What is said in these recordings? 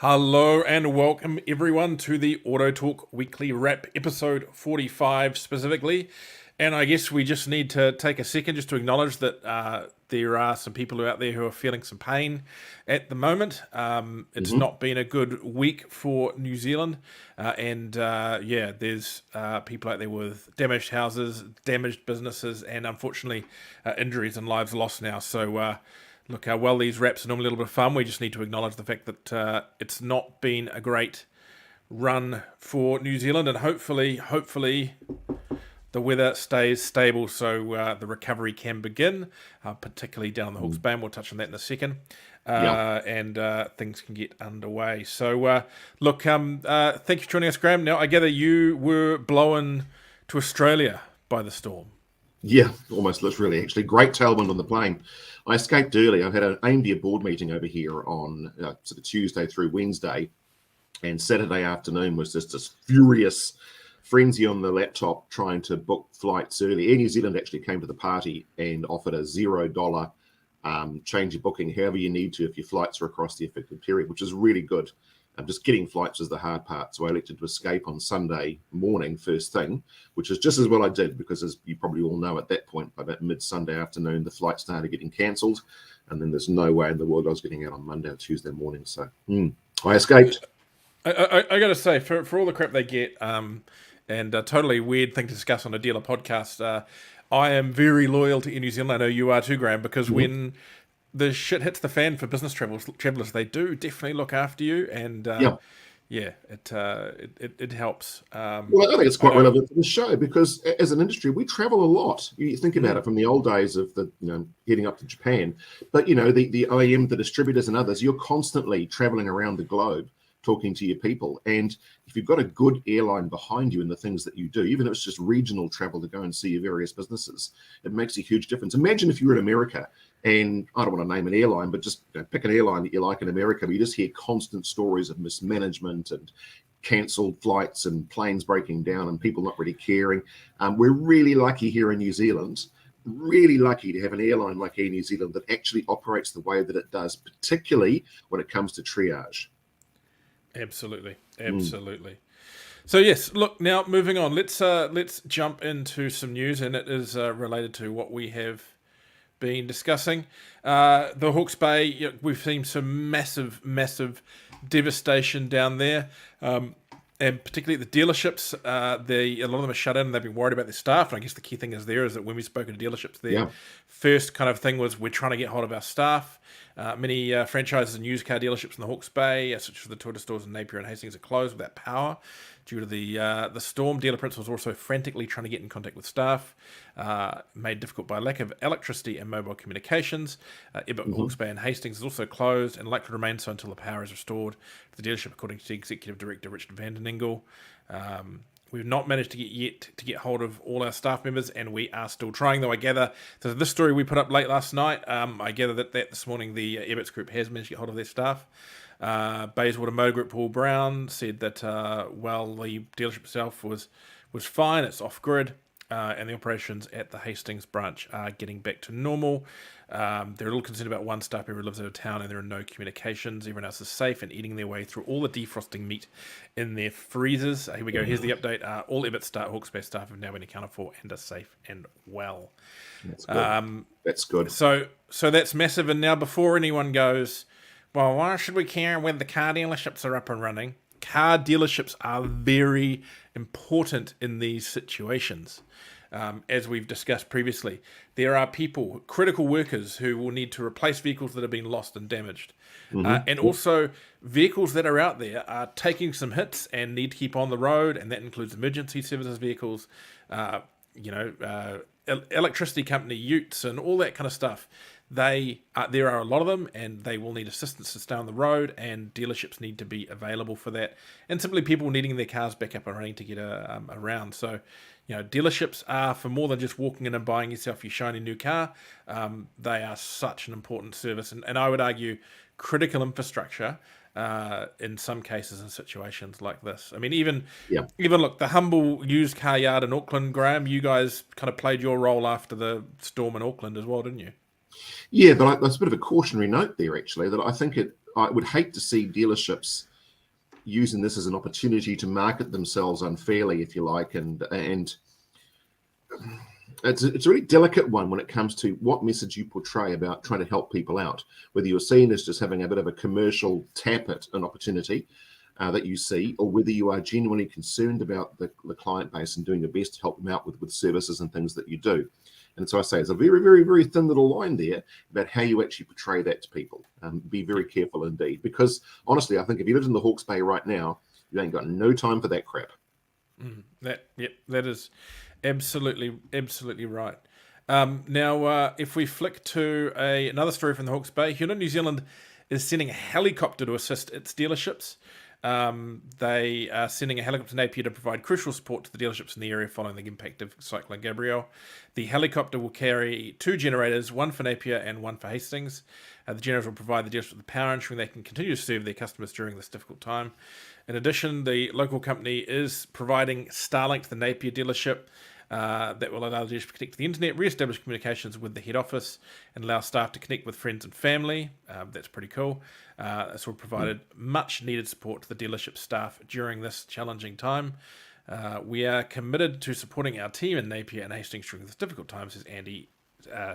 Hello and welcome everyone to the AutoTalk Weekly Wrap, episode 45 specifically. And I guess we just need to take a second just to acknowledge that there are some people out there who are feeling some pain at the moment. It's hmm not been a good week for New Zealand. There's people out there with damaged houses, damaged businesses, and unfortunately injuries and lives lost now. Look, while these wraps are normally a little bit of fun, we just need to acknowledge the fact that it's not been a great run for New Zealand, and hopefully, the weather stays stable so the recovery can begin, particularly down the Hawke's Bay. And we'll touch on that in a second, Yeah. and things can get underway. Thank you for joining us, Graeme. Now, I gather you were blown to Australia by the storm. Yeah, almost literally, actually. Great tailwind on the plane. I escaped early. I've had an AIMDA board meeting over here on sort of Tuesday through Wednesday, and Saturday afternoon was just this furious frenzy on the laptop trying to book flights early. Air New Zealand actually came to the party and offered a $0 change your booking however you need to if your flights are across the affected period, which is really good. Just getting flights is the hard part. So I elected to escape on Sunday morning, first thing, which is just as well I did, because as you probably all know, at that point, by about mid-Sunday afternoon, the flight started getting cancelled. And then there's no way in the world I was getting out on Monday or Tuesday morning. So I escaped. I got to say, for all the crap they get, and a totally weird thing to discuss on a dealer podcast, I am very loyal to Air New Zealand. I know you are too, Graham, because when the shit hits the fan for business travelers, they do definitely look after you, and Yeah. it helps. Well, I think it's quite relevant to the show because as an industry, we travel a lot. You think about it from the old days of heading up to Japan, but the OEM, the distributors and others, you're constantly traveling around the globe talking to your people. And if you've got a good airline behind you in the things that you do, even if it's just regional travel to go and see your various businesses, it makes a huge difference. Imagine if you were in America, and I don't want to name an airline, but just pick an airline that you like in America, but you just hear constant stories of mismanagement and cancelled flights and planes breaking down and people not really caring. We're really lucky here in New Zealand, really lucky to have an airline like Air New Zealand that actually operates the way that it does, particularly when it comes to triage. Absolutely. So yes, look, now moving on. Let's jump into some news, and it is related to what we have been discussing. The Hawke's Bay, we've seen some massive devastation down there, and particularly at the dealerships. A lot of them are shut in, and they've been worried about their staff. And I guess the key thing is that when we've spoken to dealerships, their first kind of thing was we're trying to get hold of our staff. Many franchises and used car dealerships in the Hawke's Bay, such as the Toyota stores in Napier and Hastings, are closed without power due to the storm. Dealer principals were also frantically trying to get in contact with staff, made difficult by lack of electricity and mobile communications. Hawke's Bay and Hastings is also closed and likely to remain so until the power is restored to the dealership, according to the Executive Director Richard van den Engel. We've not managed to get hold of all our staff members, and we are still trying, though I gather. So this story we put up late last night, I gather that this morning the Ebbets Group has managed to get hold of their staff. Bayswater Motor Group Paul Brown said that the dealership itself was fine, it's off-grid, and the operations at the Hastings branch are getting back to normal. They're a little concerned about one staff member who lives out of town and there are no communications. Everyone else is safe and eating their way through all the defrosting meat in their freezers. Here we go. Here's the update. All Hawke's Bay staff have now been accounted for and are safe and well. That's good. That's good. So that's massive. And now before anyone goes, well, why should we care when the car dealerships are up and running? Car dealerships are very important in these situations. As we've discussed previously, there are people, critical workers, who will need to replace vehicles that have been lost and damaged. And also vehicles that are out there are taking some hits and need to keep on the road, and that includes emergency services vehicles, electricity company utes and all that kind of stuff. There are a lot of them, and they will need assistance to stay on the road, and dealerships need to be available for that, and simply people needing their cars back up and running to get around. So, dealerships are for more than just walking in and buying yourself your shiny new car. They are such an important service, and I would argue critical infrastructure in some cases in situations like this. I mean, even look, the humble used car yard in Auckland, Graeme, you guys kind of played your role after the storm in Auckland as well, didn't you? Yeah, but there's a bit of a cautionary note there, actually, that I think I would hate to see dealerships using this as an opportunity to market themselves unfairly, if you like, and it's a really delicate one when it comes to what message you portray about trying to help people out, whether you're seen as just having a bit of a commercial tap at an opportunity that you see, or whether you are genuinely concerned about the client base and doing your best to help them out with services and things that you do. And so I say it's a very, very, very thin little line there about how you actually portray that to people. Be very careful indeed, because honestly, I think if you lived in the Hawke's Bay right now, you ain't got no time for that crap. That is absolutely right. Now, if we flick to another story from the Hawke's Bay, Hyundai New Zealand is sending a helicopter to assist its dealerships. They are sending a helicopter to Napier to provide crucial support to the dealerships in the area following the impact of Cyclone Gabrielle. The helicopter will carry 2 generators, one for Napier and one for Hastings. The generators will provide the dealerships with the power, ensuring they can continue to serve their customers during this difficult time. In addition, the local company is providing Starlink to the Napier dealership that will allow the dealership to connect to the internet, re-establish communications with the head office, and allow staff to connect with friends and family. That's pretty cool. This will provide much needed support to the dealership staff during this challenging time. We are committed to supporting our team in Napier and Hastings during this difficult time, says Andy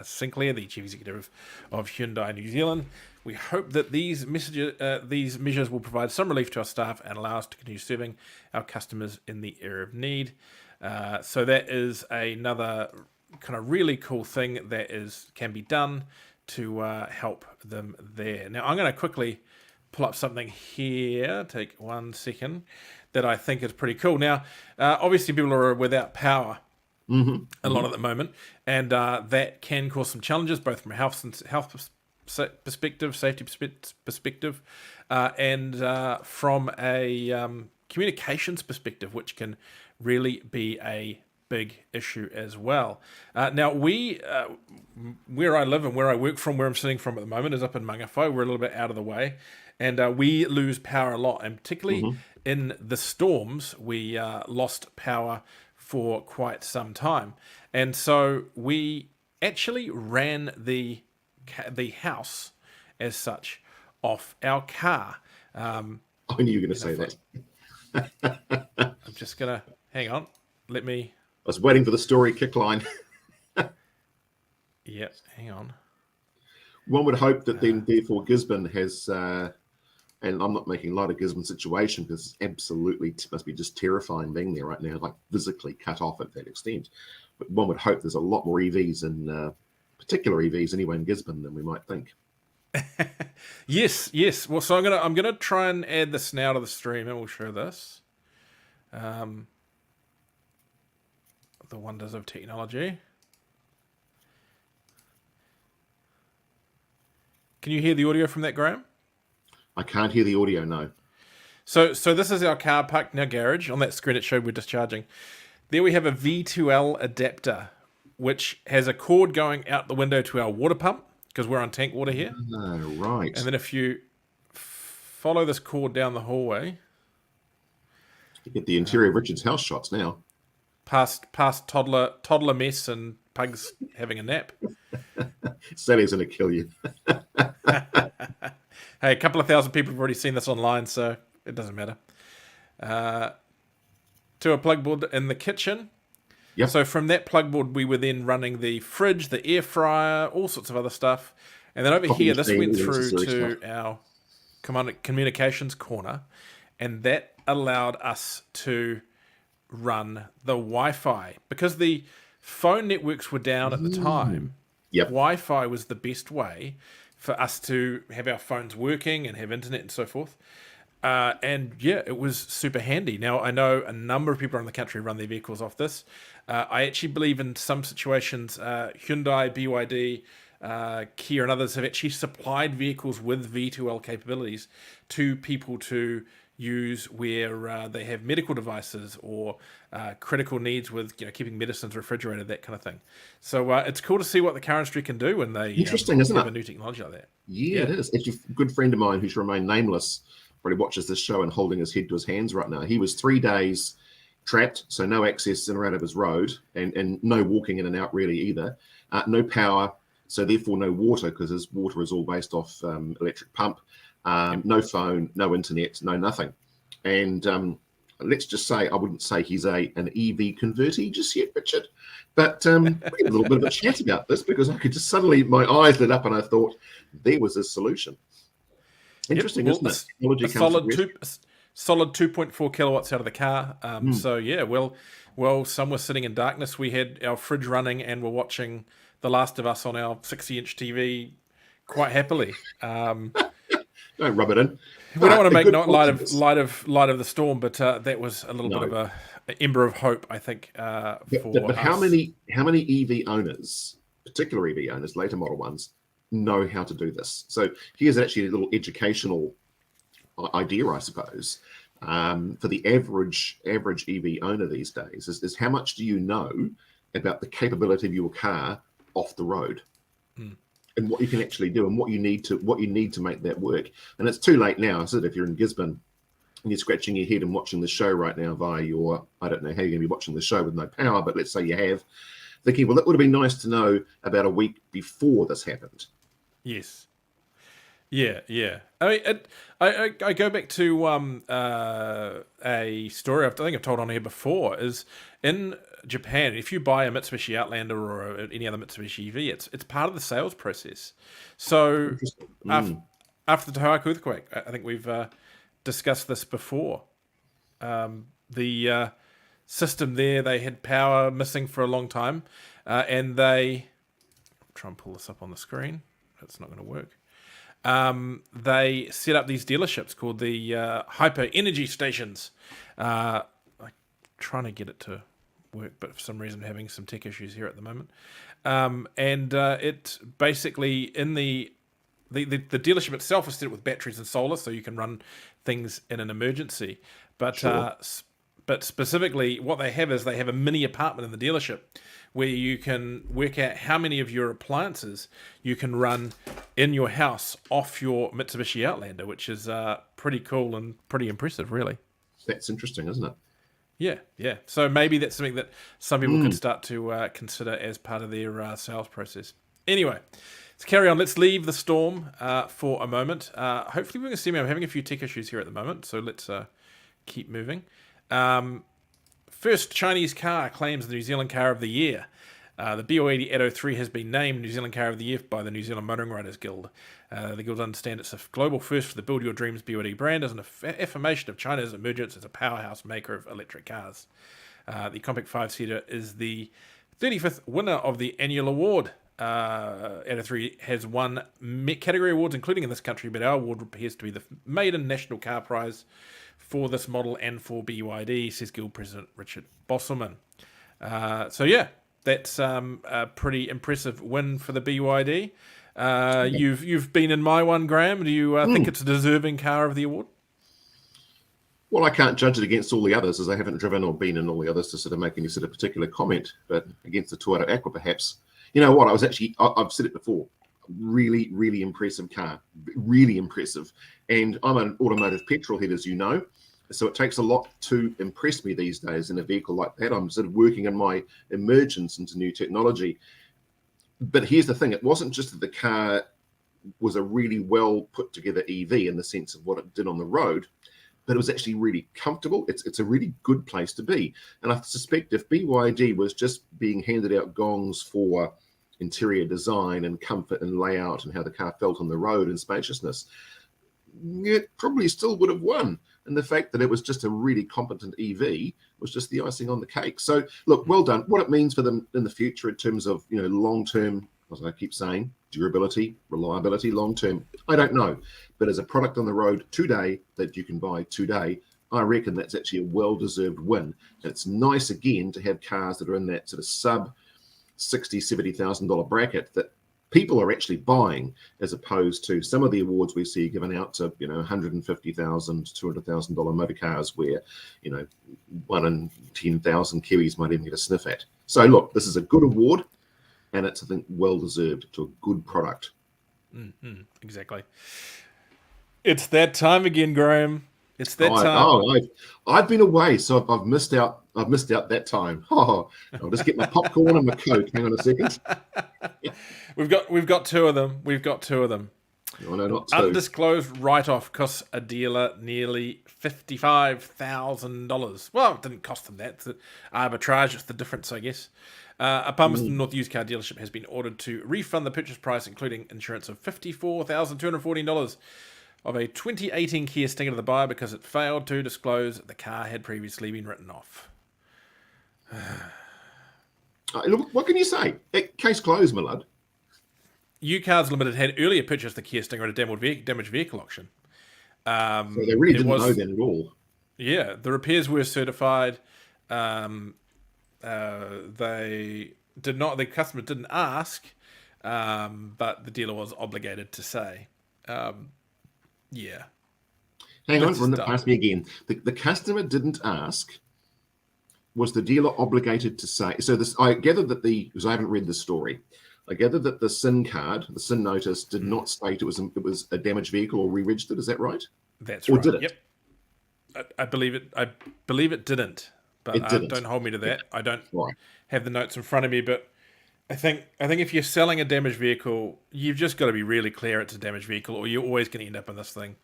Sinclair, the Chief Executive of Hyundai New Zealand. We hope that these measures will provide some relief to our staff and allow us to continue serving our customers in the area of need. So that is another kind of really cool thing that can be done to help them there. Now, I'm going to quickly pull up something here. Take 1 second. That I think is pretty cool. Now, obviously, people are without power a lot at the moment, and that can cause some challenges, both from a health perspective, safety perspective, and from a communications perspective, which can really be a big issue as well. Now, where I live and where I work from, where I'm sitting from at the moment, is up in Mangawhai. We're a little bit out of the way, and we lose power a lot, and particularly in the storms, we lost power for quite some time. And so we actually ran the house as such off our car. I knew you were going to say that. I'm just going to hang on. I was waiting for the story kick line. Yep, hang on. One would hope that then, therefore, Gisborne has, and I'm not making light of Gisborne's situation because it's absolutely must be just terrifying being there right now, like physically cut off at that extent. But one would hope there's a lot more EVs and particular EVs anyway in Gisborne than we might think. Yes. Well, so I'm gonna try and add this now to the stream, and we'll show this. The wonders of technology. Can you hear the audio from that, Graeme? I can't hear the audio, no. So this is our car parked in our garage. On that screen it showed we're discharging. There we have a V2L adapter, which has a cord going out the window to our water pump, because we're on tank water here. Oh, right. And then if you follow this cord down the hallway... You get the interior of Richard's house shots now. Past toddler mess and pugs having a nap. Sally's going to kill you. Hey, a couple of thousand people have already seen this online, so it doesn't matter. To a plug board in the kitchen. Yep. So from that plug board, we were then running the fridge, the air fryer, all sorts of other stuff. And then over here, this went through to our communications corner, and that allowed us to run the Wi-Fi. Because the phone networks were down at the time, Wi-Fi was the best way for us to have our phones working and have internet and so forth. And yeah, it was super handy. Now, I know a number of people around the country run their vehicles off this. I actually believe in some situations, Hyundai, BYD, Kia and others have actually supplied vehicles with V2L capabilities to people to use where they have medical devices or critical needs with keeping medicines refrigerated, that kind of thing. So it's cool to see what the car industry can do when they Interesting, isn't have it? a new technology like that. Yeah, it is. Actually, a good friend of mine who's remained nameless probably watches this show and holding his head to his hands right now. He was 3 days trapped, so no access in or out of his road, and no walking in and out really either. No power, so therefore no water, because his water is all based off electric pump. No phone, no internet, no nothing. And let's just say, I wouldn't say he's an EV convertee just yet, Richard. But we had a little bit of a chat about this because I could just suddenly, my eyes lit up and I thought there was a solution. Interesting, yep. Well, isn't it? Technology a solid 2.4 kilowatts out of the car. So yeah, well, some were sitting in darkness. We had our fridge running and we're watching The Last of Us on our 60-inch TV quite happily. Don't rub it in. We don't want to make light of the storm, but that was a little bit of an ember of hope, I think. But how many EV owners, particular EV owners, later model ones, know how to do this? So here's actually a little educational idea, I suppose, for the average EV owner these days is how much do you know about the capability of your car off the road? And what you can actually do and what you need to make that work. And it's too late now. So if you're in Gisborne and you're scratching your head and watching the show right now via your, I don't know how you're going to be watching the show with no power, but let's say you have, thinking, well, that would have been nice to know about a week before this happened. Yes. Yeah. I mean, I go back to a story I think I've told on here before. Is in Japan, if you buy a Mitsubishi Outlander or any other Mitsubishi EV, it's part of the sales process. So after the Tohoku earthquake, I think we've discussed this before. The system there, they had power missing for a long time, and they try and pull this up on the screen. It's not going to work. They set up these dealerships called the hyper energy stations. I'm trying to get it to work, but for some reason I'm having some tech issues here at the moment. And it basically in the dealership itself is set up with batteries and solar, so you can run things in an emergency. But Sure. But specifically, what they have is they have a mini apartment in the dealership where you can work out how many of your appliances you can run in your house off your Mitsubishi Outlander, which is pretty cool and pretty impressive, really. That's interesting, isn't it? Yeah. So maybe that's something that some people could start to consider as part of their sales process. Anyway, let's carry on. Let's leave the storm for a moment. Hopefully we can see me. I'm having a few tech issues here at the moment, so let's keep moving. First Chinese car claims the New Zealand Car of the Year. The BY80 Atto 3 has been named New Zealand Car of the Year by the New Zealand Motoring Riders Guild. The Guild understand it's a global first for the Build Your Dreams BYD brand as an affirmation of China's emergence as a powerhouse maker of electric cars. The compact 5-seater is the 35th winner of the annual award. Atto 3 has won category awards, including in this country, but our award appears to be the maiden national car prize for this model and for BYD, says Guild President Richard Bosselman. So yeah, that's a pretty impressive win for the BYD. You've been in my one, Graeme. Do you think it's a deserving car of the award? Well, I can't judge it against all the others as I haven't driven or been in all the others to sort of make any sort of particular comment, but against the Toyota Aqua perhaps. You know what, I've said it before, really, really impressive car, really impressive. And I'm an automotive petrol head, as you know, so it takes a lot to impress me these days in a vehicle like that. I'm sort of working on my emergence into new technology. But here's the thing, it wasn't just that the car was a really well put together EV in the sense of what it did on the road, but it was actually really comfortable. It's a really good place to be. And I suspect if BYD was just being handed out gongs for interior design and comfort and layout and how the car felt on the road and spaciousness, it probably still would have won. And the fact that it was just a really competent EV was just the icing on the cake. So look, well done. What it means for them in the future in terms of, long-term, as I keep saying, durability, reliability, long-term, I don't know. But as a product on the road today that you can buy today, I reckon that's actually a well-deserved win. It's nice, again, to have cars that are in that sort of sub $60,000, $70,000 bracket that people are actually buying, as opposed to some of the awards we see given out to, $150,000, $200,000 motor cars where, 1 in 10,000 Kiwis might even get a sniff at. So look, this is a good award and it's, I think, well-deserved to a good product. Exactly. It's that time again, Graeme. It's that time. I've been away, so I've missed out. I've missed out that time. I'll just get my popcorn and my Coke. Hang on a second. We've got two of them. No, no, not two. Undisclosed write-off costs a dealer nearly $55,000. Well, it didn't cost them that. It's the arbitrage. It's the difference, I guess. A Palmerston North used car dealership has been ordered to refund the purchase price, including insurance of $54,214 of a 2018 Kia Stinger to the buyer because it failed to disclose the car had previously been written off. Look, what can you say? Case closed, my lad. U-Cars Limited had earlier purchased the Kia Stinger at a damaged vehicle auction. So they really didn't know then at all. Yeah, the repairs were certified. They did not. The customer didn't ask, but the dealer was obligated to say. Yeah. Hang on, run that past me again. The customer didn't ask. Was the dealer obligated to say? So this, I gather that because I haven't read the story, I gather that the SIN card, the SIN notice, did not state it was a damaged vehicle or re-registered. Is that right? That's or right. Did it? Yep. I believe it. I believe it didn't. But It didn't. Don't hold me to that. I don't Right. have the notes in front of me, but I think if you're selling a damaged vehicle, you've just got to be really clear it's a damaged vehicle, or you're always going to end up in this thing.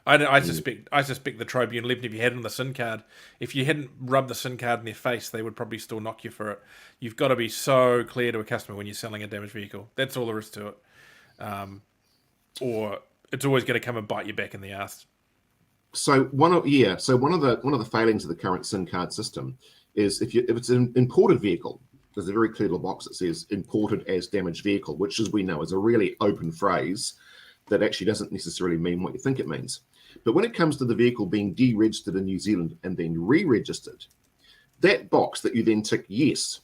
I suspect the tribunal, even if you had it on the SIN card, if you hadn't rubbed the SIN card in their face, they would probably still knock you for it. You've got to be so clear to a customer when you're selling a damaged vehicle. That's all there is to it. Or it's always going to come and bite you back in the ass. So one of the failings of the current SIN card system is if it's an imported vehicle, there's a very clear little box that says imported as damaged vehicle, which, as we know, is a really open phrase that actually doesn't necessarily mean what you think it means. But when it comes to the vehicle being deregistered in New Zealand and then re-registered, that box that you then tick yes,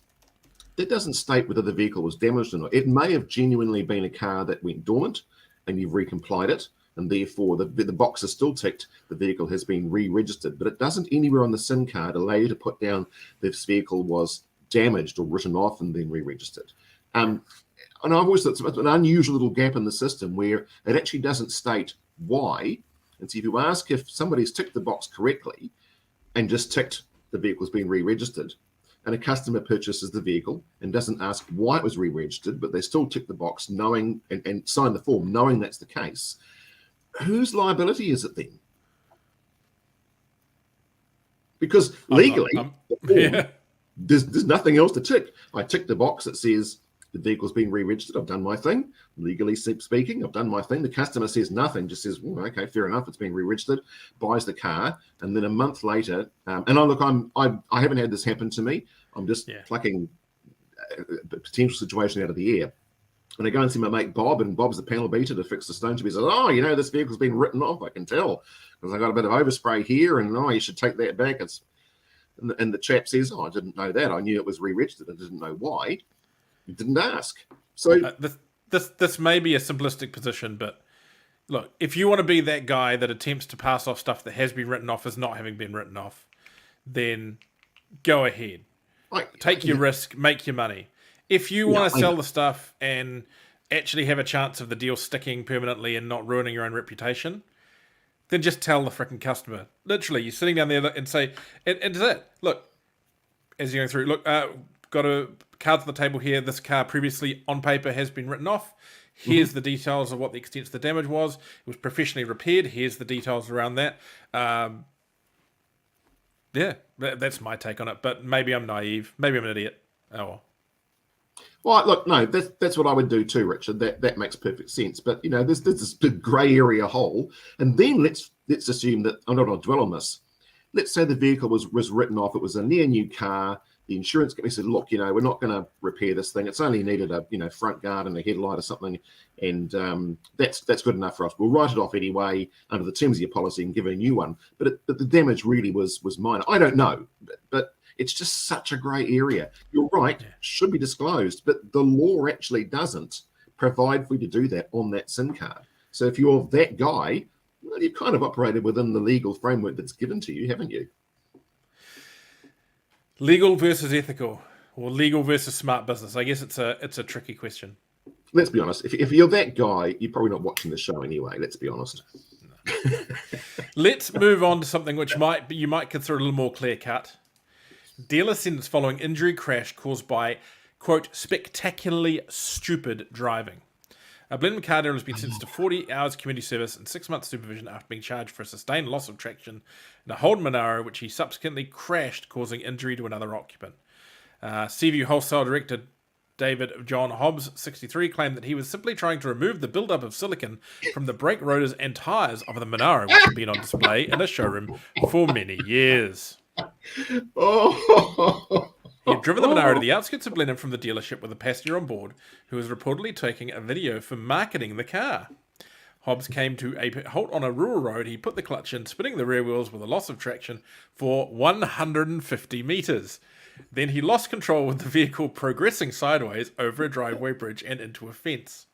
that doesn't state whether the vehicle was damaged or not. It may have genuinely been a car that went dormant and you've recomplied it, and therefore the box is still ticked, the vehicle has been re-registered, but it doesn't anywhere on the SIN card allow you to put down this vehicle was damaged or written off and then re-registered. And I've always thought it's an unusual little gap in the system where it actually doesn't state why. And so if you ask if somebody's ticked the box correctly and just ticked the vehicle's been re-registered, and a customer purchases the vehicle and doesn't ask why it was re-registered, but they still tick the box knowing and sign the form knowing that's the case, whose liability is it then? Because legally, there's nothing else to tick. I tick the box that says the vehicle's been re-registered. I've done my thing. Legally speaking, I've done my thing. The customer says nothing, just says, well, okay, fair enough, it's been re-registered, buys the car, and then a month later, I haven't had this happen to me. I'm just plucking a potential situation out of the air. And I go and see my mate Bob, and Bob's the panel beater to fix the stone tube. He says, oh, this vehicle's been written off, I can tell, because I got a bit of overspray here, and you should take that back. And the chap says, oh, I didn't know that. I knew it was re-registered. I didn't know why. You didn't ask. So this may be a simplistic position, but look, if you want to be that guy that attempts to pass off stuff that has been written off as not having been written off, then go ahead. Take your risk, make your money. If you want to sell the stuff and actually have a chance of the deal sticking permanently and not ruining your own reputation, then just tell the freaking customer. Literally, you're sitting down there and say, and that's it. Look, as you're going through, look, got a card to the table here. This car previously on paper has been written off. Here's the details of what the extent of the damage was. It was professionally repaired. Here's the details around that. That's my take on it. But maybe I'm naive. Maybe I'm an idiot. Oh well. Well, look, no, that's what I would do too, Richard. That makes perfect sense. But there's this big grey area hole, and then let's assume that I'm not going to dwell on this. Let's say the vehicle was written off. It was a near new car. The insurance company said, look, we're not going to repair this thing. It's only needed a front guard and a headlight or something, and that's good enough for us. We'll write it off anyway under the terms of your policy and give it a new one. But the damage really was minor. I don't know, but it's just such a grey area. You're right, should be disclosed, but the law actually doesn't provide for you to do that on that SIN card. So if you're that guy, well, you've kind of operated within the legal framework that's given to you, haven't you? Legal versus ethical, or legal versus smart business. I guess it's a tricky question. Let's be honest. If you're that guy, you're probably not watching the show anyway. Let's be honest. No. Let's move on to something which you might consider a little more clear cut. Dealer sentence following injury crash caused by, quote, spectacularly stupid driving. Blenheim car dealer has been sentenced to 40 hours community service and 6 months supervision after being charged for a sustained loss of traction in a Holden Monaro, which he subsequently crashed, causing injury to another occupant. Seaview Wholesale Director David John Hobbs, 63, claimed that he was simply trying to remove the buildup of silicon from the brake rotors and tyres of the Monaro, which had been on display in a showroom for many years. Oh. He had driven the Monaro to the outskirts of Blenheim from the dealership with a passenger on board who was reportedly taking a video for marketing the car. Hobbs came to a halt on a rural road. He put the clutch in, spinning the rear wheels with a loss of traction for 150 metres. Then he lost control with the vehicle progressing sideways over a driveway bridge and into a fence.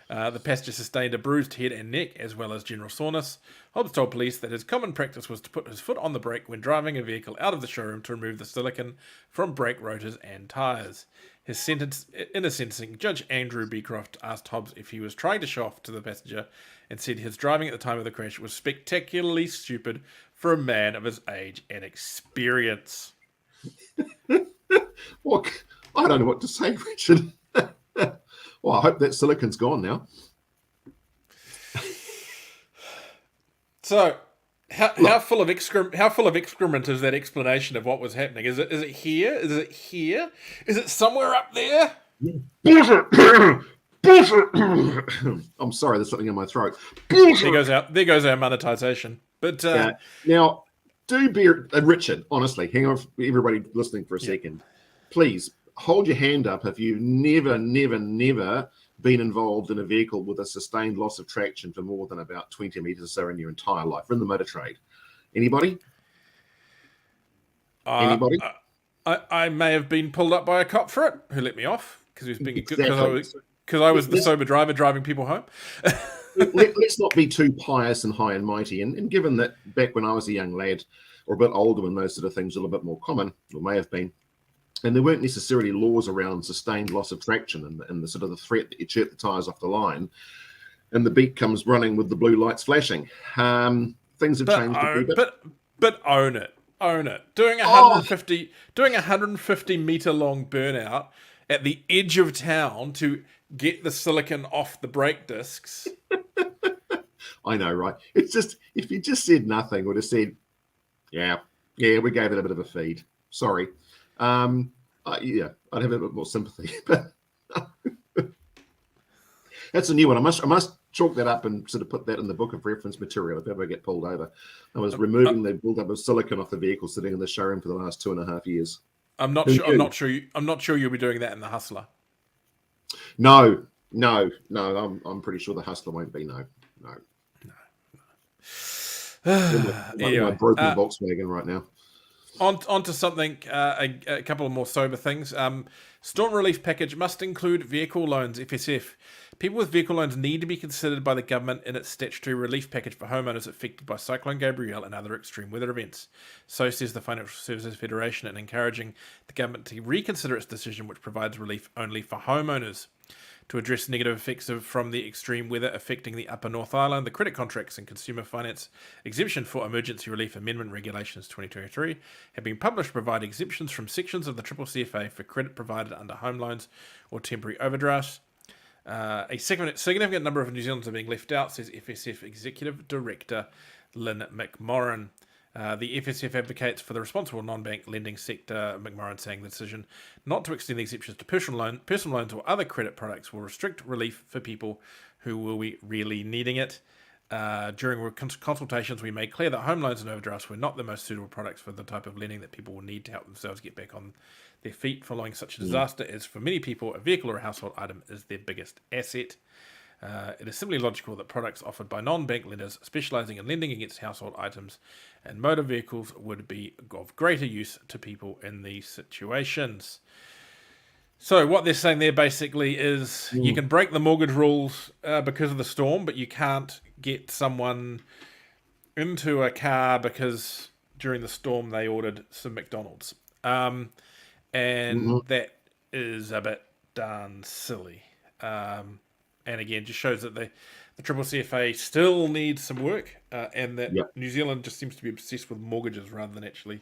The passenger sustained a bruised head and neck, as well as general soreness. Hobbs told police that his common practice was to put his foot on the brake when driving a vehicle out of the showroom to remove the silicon from brake rotors and tyres. In his sentencing, Judge Andrew Beecroft asked Hobbs if he was trying to show off to the passenger and said his driving at the time of the crash was spectacularly stupid for a man of his age and experience. Well, I don't know what to say, Richard. Well, I hope that silicon's gone now. So, how full of excrement is that explanation of what was happening? Is it here? Is it here? Is it somewhere up there? Bullshit! Bullshit! I'm sorry, there's something in my throat. Bullshit! There goes our monetization. But now, do bear, Richard. Honestly, hang on, everybody listening for a second. Please hold your hand up if you've never been involved in a vehicle with a sustained loss of traction for more than about 20 meters or so in your entire life in the motor trade. Anybody? Anybody? I may have been pulled up by a cop for it, who let me off because he was being because I was the sober driver driving people home. Let's not be too pious and high and mighty. And given that back when I was a young lad, or a bit older when those sort of things were a little bit more common, or may have been, and there weren't necessarily laws around sustained loss of traction and the sort of the threat that you chirp the tyres off the line, and the beak comes running with the blue lights flashing. Things have changed a bit. But own it. Doing 150 meter long burnout at the edge of town to get the silicon off the brake discs. I know, right? It's just, if you just said nothing, would have said, yeah, we gave it a bit of a feed. Sorry. I'd have a bit more sympathy, but that's a new one. I must chalk that up and sort of put that in the book of reference material if ever I get pulled over. I was removing the build-up of silicon off the vehicle sitting in the showroom for the last 2.5 years. I'm not sure you'll be doing that in the Hustler. No. I'm pretty sure the Hustler won't be. No. My broken Volkswagen right now. On to something, a couple of more sober things. Storm relief package must include vehicle loans, FSF. People with vehicle loans need to be considered by the government in its statutory relief package for homeowners affected by Cyclone Gabrielle and other extreme weather events. So says the Financial Services Federation, and encouraging the government to reconsider its decision, which provides relief only for homeowners. To address negative effects from the extreme weather affecting the Upper North Island, the Credit Contracts and Consumer Finance Exemption for Emergency Relief Amendment Regulations 2023 have been published to provide exemptions from sections of the CCCFA for credit provided under home loans or temporary overdrafts. A significant number of New Zealanders are being left out, says FSF Executive Director Lynn McMorrin. The FSF advocates for the responsible non-bank lending sector, McMorrin saying the decision not to extend the exceptions to personal loans or other credit products will restrict relief for people who will be really needing it. During consultations, we made clear that home loans and overdrafts were not the most suitable products for the type of lending that people will need to help themselves get back on their feet following such a disaster, as for many people, a vehicle or a household item is their biggest asset. It is simply logical that products offered by non-bank lenders specialising in lending against household items and motor vehicles would be of greater use to people in these situations. So what they're saying there basically is you can break the mortgage rules because of the storm, but you can't get someone into a car because during the storm they ordered some McDonald's. And that is a bit darn silly. And again, just shows that the CCCFA still needs some work, and that New Zealand just seems to be obsessed with mortgages rather than actually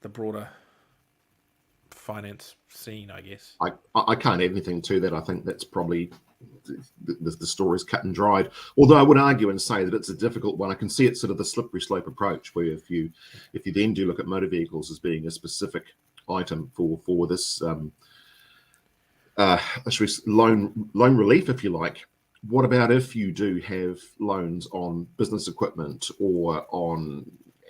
the broader finance scene, I guess. I can't add anything to that. I think that's probably the story's cut and dried. Although I would argue and say that it's a difficult one. I can see it's sort of the slippery slope approach, where if you then do look at motor vehicles as being a specific item for this loan relief, if you like. What about if you do have loans on business equipment or on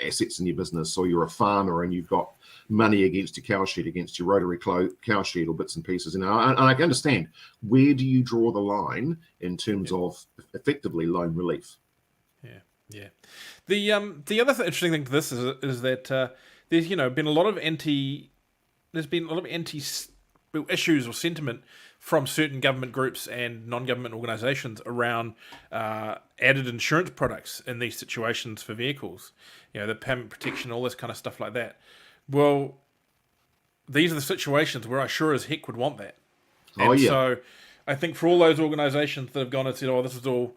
assets in your business, or you're a farmer and you've got money against your cow shed, against your rotary cow shed or bits and pieces? And I can understand, where do you draw the line in terms of effectively loan relief? Yeah. The other interesting thing to this is that there's been a lot of anti issues or sentiment from certain government groups and non-government organisations around added insurance products in these situations for vehicles, the payment protection, all this kind of stuff like that. Well, these are the situations where I sure as heck would want that. And so I think for all those organisations that have gone and said, this is all,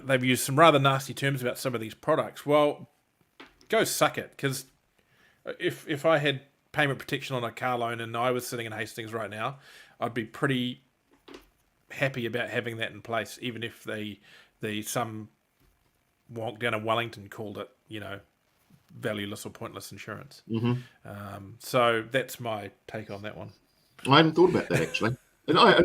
they've used some rather nasty terms about some of these products. Well, go suck it, because if I had payment protection on a car loan and I was sitting in Hastings right now, I'd be pretty happy about having that in place, even if some wonk down in Wellington called it, valueless or pointless insurance. So that's my take on that one. I hadn't thought about that, actually. And I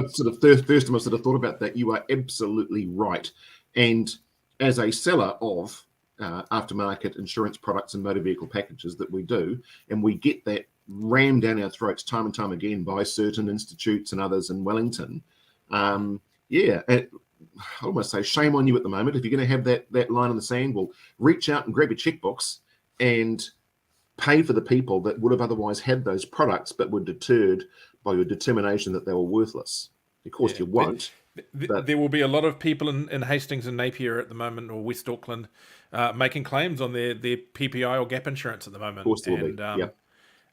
sort of first time I sort of thought about that. You are absolutely right. And as a seller of aftermarket insurance products and motor vehicle packages that we do, and we get that rammed down our throats time and time again by certain institutes and others in Wellington. I almost say shame on you at the moment. If you're going to have that line in the sand, well, reach out and grab your checkbooks and pay for the people that would have otherwise had those products but were deterred by your determination that they were worthless. Of course, you won't. There will be a lot of people in Hastings and Napier at the moment, or West Auckland, making claims on their PPI or gap insurance at the moment. Of course, there will be.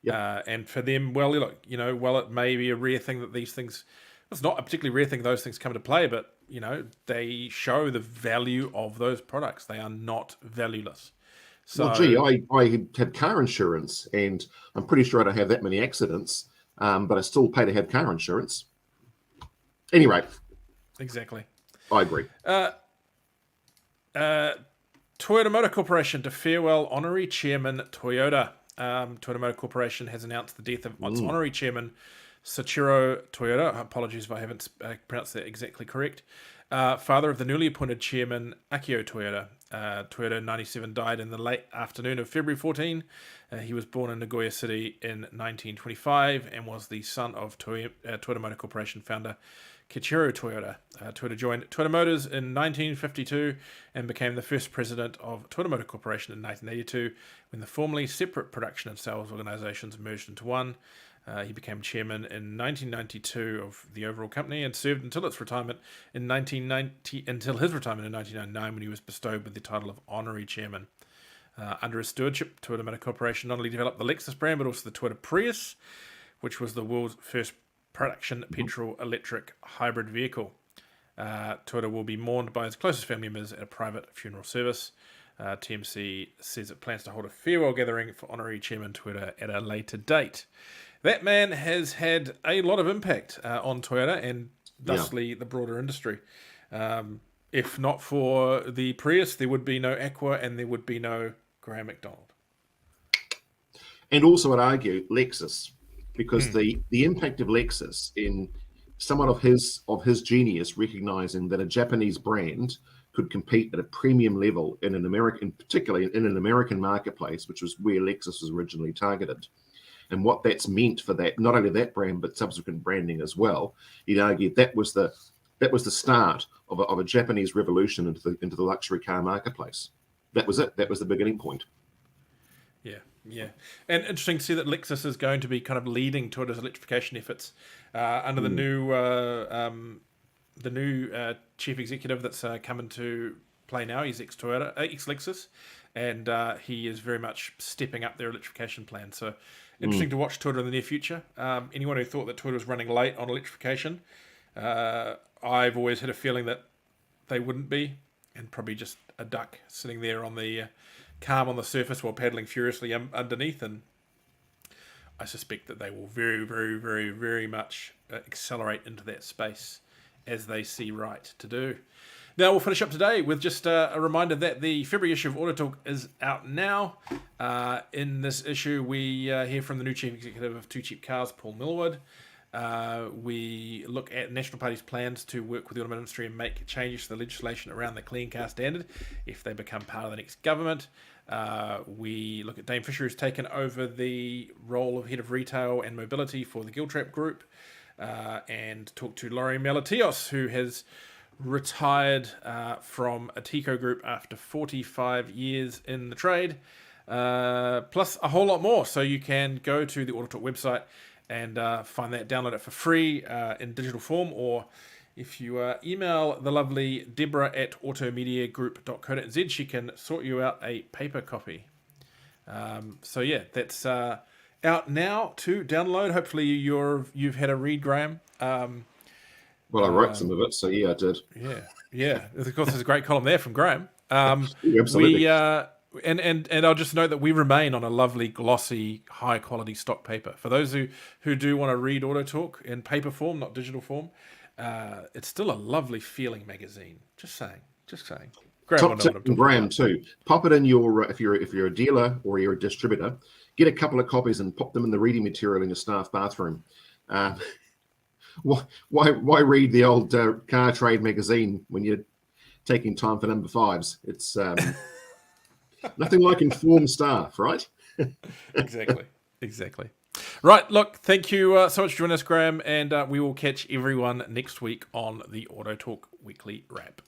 And for them, well, look, while it may be a rare thing that these things, it's not a particularly rare thing those things come into play, but they show the value of those products. They are not valueless. So, I had car insurance, and I'm pretty sure I don't have that many accidents, but I still pay to have car insurance. Anyway. Exactly. I agree. Toyota Motor Corporation to farewell honorary chairman Toyota. Toyota Motor Corporation has announced the death of its honorary chairman, Soichiro Toyota. Apologies if I haven't pronounced that exactly correct. Father of the newly appointed chairman, Akio Toyota. Toyota, 97, died in the late afternoon of February 14. He was born in Nagoya City in 1925 and was the son of Toyota Motor Corporation founder Kichiro Toyota. Toyota joined Toyota Motors in 1952 and became the first president of Toyota Motor Corporation in 1982 when the formerly separate production and sales organizations merged into one. He became chairman in 1992 of the overall company and served until his retirement in 1999 when he was bestowed with the title of honorary chairman. Under his stewardship, Toyota Motor Corporation not only developed the Lexus brand but also the Toyota Prius, which was the world's first production petrol-electric hybrid vehicle. Toyota will be mourned by his closest family members at a private funeral service. TMC says it plans to hold a farewell gathering for honorary chairman Toyota at a later date. That man has had a lot of impact on Toyota and thusly the broader industry. If not for the Prius, there would be no Aqua and there would be no Graeme McDonald. And also, I'd argue Lexus, because the impact of Lexus in somewhat of his genius, recognizing that a Japanese brand could compete at a premium level in an American, particularly in an American marketplace, which was where Lexus was originally targeted. And what that's meant for that, not only that brand, but subsequent branding as well. You'd argue that was the start of a Japanese revolution into the luxury car marketplace. That was it. That was the beginning point. Yeah. And interesting to see that Lexus is going to be kind of leading Toyota's electrification efforts under the new chief executive that's come into play now. He's ex-Lexus, and he is very much stepping up their electrification plan. So interesting to watch Toyota in the near future. Anyone who thought that Toyota was running late on electrification, I've always had a feeling that they wouldn't be, and probably just a duck sitting there on the calm on the surface while paddling furiously underneath. And I suspect that they will very, very, very, very much accelerate into that space as they see right to do. Now we'll finish up today with just a reminder that the February issue of AutoTalk is out now. In this issue, we hear from the new chief executive of Too Cheap Cars, Paul Millward. We look at National Party's plans to work with the automotive industry and make changes to the legislation around the clean car standard if they become part of the next government. We look at Dame Fisher, who's taken over the role of head of retail and mobility for the Giltrap Group, and talk to Laurie Melatios, who has retired from Atico Group after 45 years in the trade, plus a whole lot more. So you can go to the AutoTalk website and find that, download it for free in digital form, or if you email the lovely Deborah at automediagroup.co.nz, she can sort you out a paper copy. So yeah, that's out now to download. Hopefully you've had a read, Graeme. Well, I wrote some of it, so yeah, I did. Yeah. Of course, there's a great column there from Graeme. Absolutely. And I'll just note that we remain on a lovely, glossy, high-quality stock paper. For those who do want to read AutoTalk in paper form, not digital form, it's still a lovely feeling magazine. Just saying. Top tip from Graeme too. Pop it in your if you're a dealer or you're a distributor, get a couple of copies and pop them in the reading material in your staff bathroom. Why read the old car trade magazine when you're taking time for number fives? It's nothing like informed staff, right? Exactly. Right, look, thank you so much for joining us, Graeme, and we will catch everyone next week on the AutoTalk Weekly Wrap.